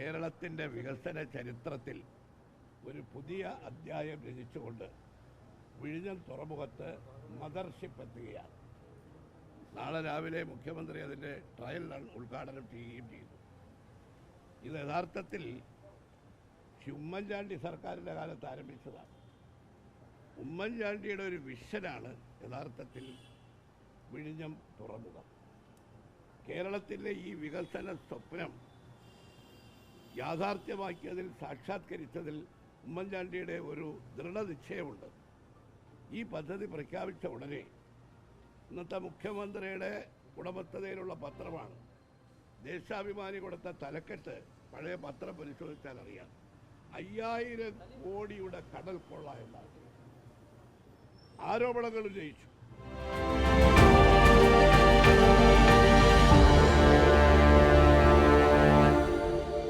കേരളത്തിൻ്റെ വികസന ചരിത്രത്തിൽ ഒരു പുതിയ അധ്യായം രചിച്ചുകൊണ്ട് വിഴിഞ്ഞം തുറമുഖത്ത് മദർഷിപ്പ് എത്തുകയാണ്. നാളെ രാവിലെ മുഖ്യമന്ത്രി അതിൻ്റെ ട്രയൽ റൺ ഉദ്ഘാടനം ചെയ്യുകയും ചെയ്തു. ഇത് യഥാർത്ഥത്തിൽ ഉമ്മൻചാണ്ടി സർക്കാരിൻ്റെ കാലത്ത് ആരംഭിച്ചതാണ്. ഉമ്മൻചാണ്ടിയുടെ ഒരു വിഷനാണ് യഥാർത്ഥത്തിൽ വിഴിഞ്ഞം തുറമുഖം. കേരളത്തിലെ ഈ വികസന സ്വപ്നം യാഥാർത്ഥ്യമാക്കിയതിൽ, സാക്ഷാത്കരിച്ചതിൽ ഉമ്മൻചാണ്ടിയുടെ ഒരു ദൃഢനിശ്ചയമുണ്ട്. ഈ പദ്ധതി പ്രഖ്യാപിച്ച ഉടനെ ഇന്നത്തെ മുഖ്യമന്ത്രിയുടെ ഉടമസ്ഥതയിലുള്ള പത്രമാണ് ദേശാഭിമാനി കൊടുത്ത തലക്കെട്ട്. പഴയ പത്രം പരിശോധിച്ചാൽ അറിയാം. 5000 കോടിയുടെ കടൽ കൊള്ള എന്നാണ് ആരോപണങ്ങൾ ഉന്നയിച്ചു.